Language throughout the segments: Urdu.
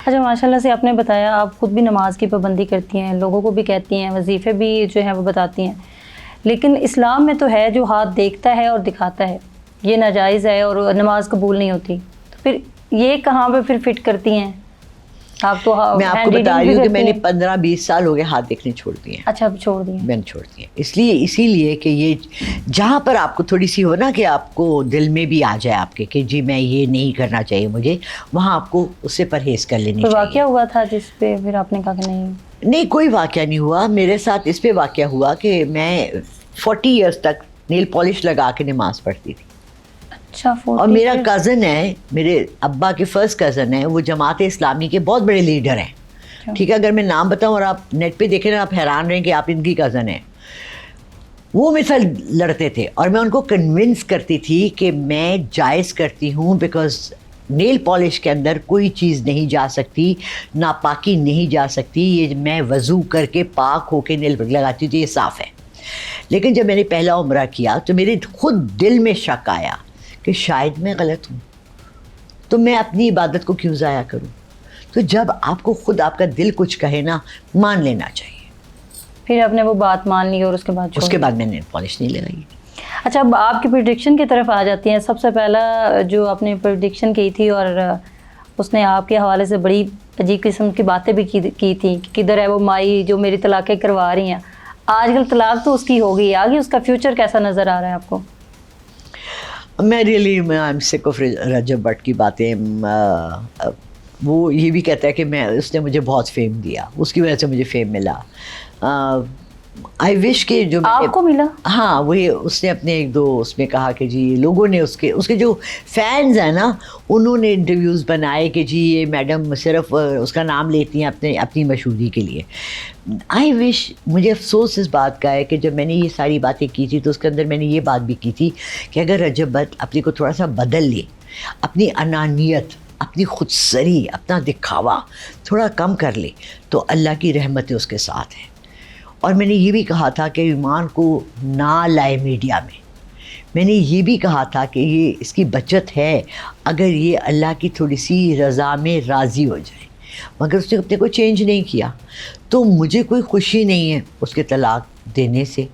اچھا ماشاءاللہ سے آپ نے بتایا آپ خود بھی نماز کی پابندی کرتی ہیں، لوگوں کو بھی کہتی ہیں، وظیفے بھی جو ہیں وہ بتاتی ہیں، لیکن اسلام میں تو ہے جو ہاتھ دیکھتا ہے اور دکھاتا ہے یہ ناجائز ہے اور نماز قبول نہیں ہوتی، تو پھر یہ کہاں پہ پھر فٹ کرتی ہیں آپ؟ تو میں آپ کو بتا رہی ہوں کہ میں نے 15-20 سال ہو گئے ہاتھ دیکھنے چھوڑ دیے ہیں. اچھا چھوڑ دیے میں نے چھوڑ دیا اسی لیے کہ یہ جہاں پر آپ کو تھوڑی سی ہو نا کہ آپ کو دل میں بھی آ جائے آپ کے کہ جی میں یہ نہیں کرنا چاہیے مجھے، وہاں آپ کو اس سے پرہیز کر لینی چاہیے. کوئی واقعہ ہوا تھا جس پہ پھر آپ نے کہا کہ نہیں کوئی واقعہ نہیں ہوا میرے ساتھ. اس پہ واقعہ ہوا کہ میں 40 ایئرس تک نیل پالش لگا کے نماز پڑھتی تھی. اچھا. اور میرا کزن ہے، میرے ابا کے فرسٹ کزن ہے، وہ جماعت اسلامی کے بہت بڑے لیڈر ہیں. ٹھیک ہے، اگر میں نام بتاؤں اور آپ نیٹ پہ دیکھیں نا آپ حیران رہیں کہ آپ ان کی کزن ہیں. وہ میرے ساتھ لڑتے تھے اور میں ان کو کنونس کرتی تھی کہ میں جائز کرتی ہوں بیکاز نیل پالش کے اندر کوئی چیز نہیں جا سکتی، ناپاکی نہیں جا سکتی. یہ میں وضو کر کے پاک ہو کے نیل لگاتی تھی، یہ صاف ہے. لیکن جب میں نے پہلا عمرہ کیا تو میرے خود دل میں شک آیا کہ شاید میں غلط ہوں، تو میں اپنی عبادت کو کیوں ضائع کروں. تو جب آپ کو خود آپ کا دل کچھ کہے نا، مان لینا چاہیے. پھر آپ نے وہ بات مان لی اور اس کے بعد میں نے پالش نہیں لگائی. اچھا اب آپ کی پریڈکشن کی طرف آ جاتی ہیں. سب سے پہلا جو آپ نے پریڈکشن کی تھی اور اس نے آپ کے حوالے سے بڑی عجیب قسم کی باتیں بھی کی تھیں کہ کدھر ہے وہ مائی جو میری طلاقیں کروا رہی ہیں. آج کل طلاق تو اس کی ہو گئی، آگے اس کا فیوچر کیسا نظر آ رہا ہے آپ کو؟ میں ریئلی سک آف رجب بٹ کی باتیں. وہ یہ بھی کہتا ہے کہ اس نے مجھے بہت فیم دیا، اس کی وجہ سے مجھے فیم ملا. آئی وش کہ جو آپ کو ملا. ہاں وہی اس نے اپنے ایک دو اس میں کہا کہ جی لوگوں نے اس کے جو فینز ہیں نا انہوں نے انٹرویوز بنائے کہ جی یہ میڈم صرف اس کا نام لیتی ہیں اپنی مشہوری کے لیے. آئی وش، مجھے افسوس اس بات کا ہے کہ جب میں نے یہ ساری باتیں کی تھی تو اس کے اندر میں نے یہ بات بھی کی تھی کہ اگر رجب بٹ اپنے کو تھوڑا سا بدل لے، اپنی انانیت، اپنی خودسری، اپنا دکھاوا تھوڑا کم کر لے تو اللہ کی رحمتیں اس کے ساتھ ہیں. اور میں نے یہ بھی کہا تھا کہ ایمان کو نہ لائے میڈیا میں. میں نے یہ بھی کہا تھا کہ یہ اس کی بچت ہے اگر یہ اللہ کی تھوڑی سی رضا میں راضی ہو جائے. مگر اس نے اپنے کو چینج نہیں کیا. تو مجھے کوئی خوشی نہیں ہے اس کے طلاق دینے سے.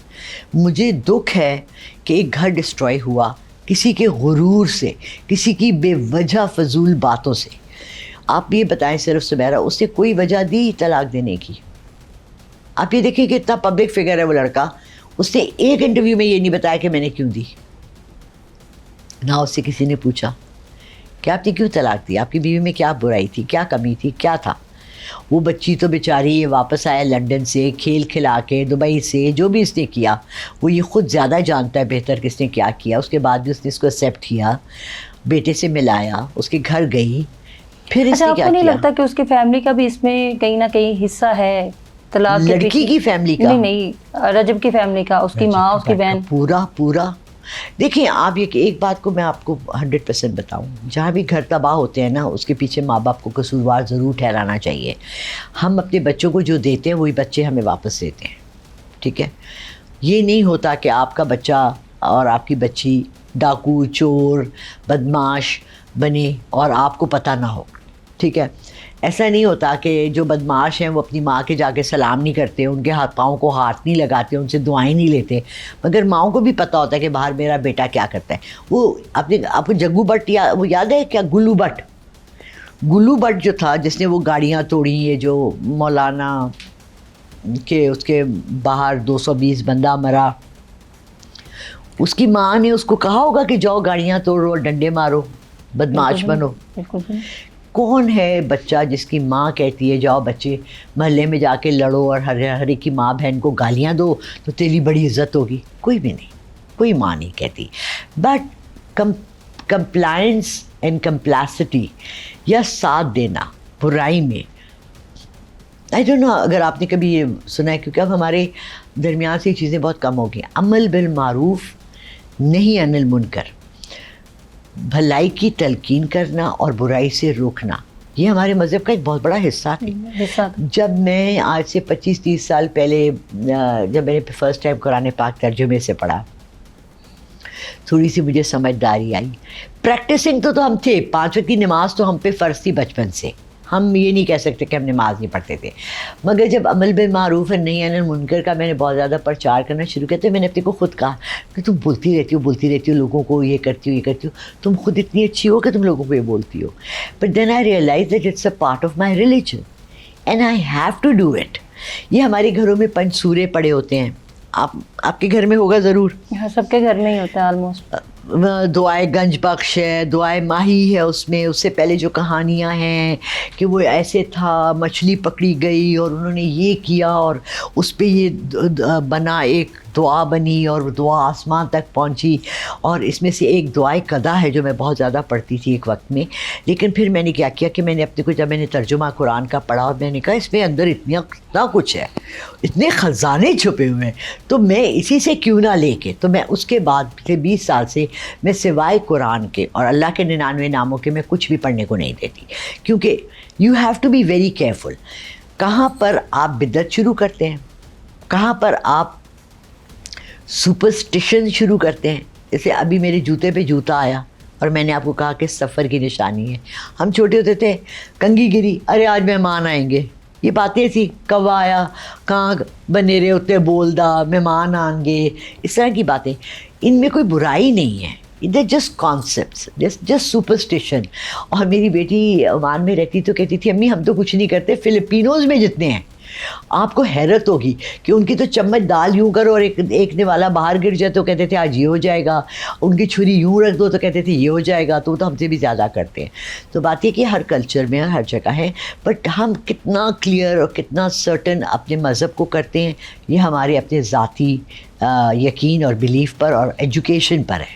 مجھے دکھ ہے کہ ایک گھر ڈسٹروائے ہوا کسی کے غرور سے، کسی کی بے وجہ فضول باتوں سے. آپ یہ بتائیں صرف سمیرہ اس نے کوئی وجہ دی طلاق دینے کی؟ آپ یہ دیکھیں کہ اتنا پبلک فگر ہے وہ لڑکا، اس نے ایک انٹرویو میں یہ نہیں بتایا کہ میں نے کیوں دی. نہ اس سے کسی نے پوچھا کہ آپ نے کیوں طلاق دی، آپ کی بیوی میں کیا برائی تھی، کیا کمی تھی، کیا تھا. وہ بچی تو بیچاری یہ واپس آیا لنڈن سے کھیل کھلا کے، دبئی سے، جو بھی اس نے کیا وہ یہ خود زیادہ جانتا ہے بہتر کہ اس نے کیا کیا. اس کے بعد بھی اس نے اس کو ایکسیپٹ کیا، بیٹے سے ملایا، اس کے گھر گئی. پھر اس نے کیا کیا؟ آپ کو نہیں لگتا کہ اس کی فیملی کا بھی اس میں کہیں نہ کہیں حصہ ہے طلاق کے؟ لڑکی کی فیملی کا نہیں، رجب کی فیملی کا، اس کی ماں، اس کی بہن، پورا. دیکھیں آپ یہ کہ ایک بات کو میں آپ کو 100% بتاؤں، جہاں بھی گھر تباہ ہوتے ہیں نا اس کے پیچھے ماں باپ کو قصوروار ضرور ٹھہرانا چاہیے. ہم اپنے بچوں کو جو دیتے ہیں وہی بچے ہمیں واپس دیتے ہیں. ٹھیک ہے، یہ نہیں ہوتا کہ آپ کا بچہ اور آپ کی بچی ڈاکو، چور، بدماش بنے اور آپ کو پتہ نہ ہو. ٹھیک ہے، ایسا نہیں ہوتا کہ جو بدماش ہیں وہ اپنی ماں کے جا کے سلام نہیں کرتے، ان کے ہاتھ پاؤں کو ہاتھ نہیں لگاتے، ان سے دعائیں نہیں لیتے. مگر ماؤں کو بھی پتہ ہوتا ہے کہ باہر میرا بیٹا کیا کرتا ہے. وہ آپ کو جگو بٹ وہ یاد ہے کیا؟ گلو بٹ جو تھا جس نے وہ گاڑیاں توڑیں، یہ جو مولانا کے اس کے باہر 220 بندہ مرا، اس کی ماں نے اس کو کہا ہوگا کہ جاؤ گاڑیاں توڑو اور ڈنڈے مارو، بدماش بنو. کون ہے بچہ جس کی ماں کہتی ہے جاؤ بچے محلے میں جا کے لڑو اور ہر ایک کی ماں بہن کو گالیاں دو تو تیری بڑی عزت ہوگی؟ کوئی بھی نہیں، کوئی ماں نہیں کہتی. بٹ کمپلائنس اینڈ کمپلاسٹی یا ساتھ دینا برائی میں، آئی ڈونٹ نو اگر آپ نے کبھی یہ سنا ہے، کیونکہ اب ہمارے درمیان سے یہ چیزیں بہت کم ہو گئی ہیں. عمل بالمعروف نہیں عن المنکر، بھلائی کی تلقین کرنا اور برائی سے روکنا، یہ ہمارے مذہب کا ایک بہت بڑا حصہ ہے. جب میں آج سے 25-30 سال پہلے جب میں نے فرسٹ ٹائم قرآن پاک ترجمے سے پڑھا، تھوڑی سی مجھے سمجھداری آئی. پریکٹسنگ تو ہم تھے، 5 وقت کی نماز تو ہم پہ فرض تھی بچپن سے. ہم یہ نہیں کہہ سکتے کہ ہم نماز نہیں پڑھتے تھے، مگر جب امر بالمعروف اور نہی عن المنکر کا میں نے بہت زیادہ پرچار کرنا شروع کیا تو میں نے اپنے کو خود کہا کہ تم بولتی رہتی ہو لوگوں کو، یہ کرتی ہو، تم خود اتنی اچھی ہو کہ تم لوگوں کو یہ بولتی ہو. But then I realize that it's a part of my religion and I have to do it. یہ ہمارے گھروں میں 5 سورے پڑے ہوتے ہیں، آپ کے گھر میں ہوگا ضرور. ہاں سب کے گھر میں ہی ہوتا ہے آلموسٹ. دعائے گنج بخش ہے، دعائے ماہی ہے، اس میں اس سے پہلے جو کہانیاں ہیں کہ وہ ایسے تھا، مچھلی پکڑی گئی اور انہوں نے یہ کیا اور اس پہ یہ بنا، ایک دعا بنی اور دعا آسمان تک پہنچی. اور اس میں سے ایک دعائے قضا ہے جو میں بہت زیادہ پڑھتی تھی ایک وقت میں. لیکن پھر میں نے کیا کیا کہ میں نے اپنے کو جب میں نے ترجمہ قرآن کا پڑھا اور میں نے کہا اس میں اندر اتنا کچھ ہے، اتنے خزانے چھپے ہوئے ہیں، تو میں اسی سے کیوں نہ لے کے. تو میں اس کے بعد سے 20 سال سے میں سوائے قرآن کے اور اللہ کے 99 ناموں کے میں کچھ بھی پڑھنے کو نہیں دیتی، کیونکہ you have to be very careful. کہاں پر آپ بدعت شروع کرتے ہیں، کہاں پر آپ سپرسٹیشن شروع کرتے ہیں. جیسے ابھی میرے جوتے پہ جوتا آیا اور میں نے آپ کو کہا کہ سفر کی نشانی ہے. ہم چھوٹے ہوتے تھے، کنگھی گری، ارے آج مہمان آئیں گے، یہ باتیں تھی، کب آیا، کہاں بنیرے ہوتے بولدا، مہمان آئیں گے، اس طرح کی باتیں. ان میں کوئی برائی نہیں ہے، ادھر جسٹ کانسیپٹس، جسٹ سپرسٹیشن. اور میری بیٹی عمان میں رہتی تو کہتی تھی امی ہم تو کچھ نہیں کرتے، فلپینوز میں جتنے ہیں. آپ کو حیرت ہوگی کہ ان کی تو چمچ دال یوں کرو اور ایک والا باہر گر جائے تو کہتے تھے آج یہ ہو جائے گا، ان کی چھری یوں رکھ دو تو کہتے تھے یہ ہو جائے گا. تو ہم سے بھی زیادہ کرتے ہیں. تو بات یہ کہ ہر کلچر میں ہر جگہ ہے، بٹ ہم کتنا کلیئر اور کتنا سرٹن اپنے مذہب کو کرتے ہیں یہ ہمارے اپنے ذاتی یقین اور بلیف پر اور ایجوکیشن پر ہے.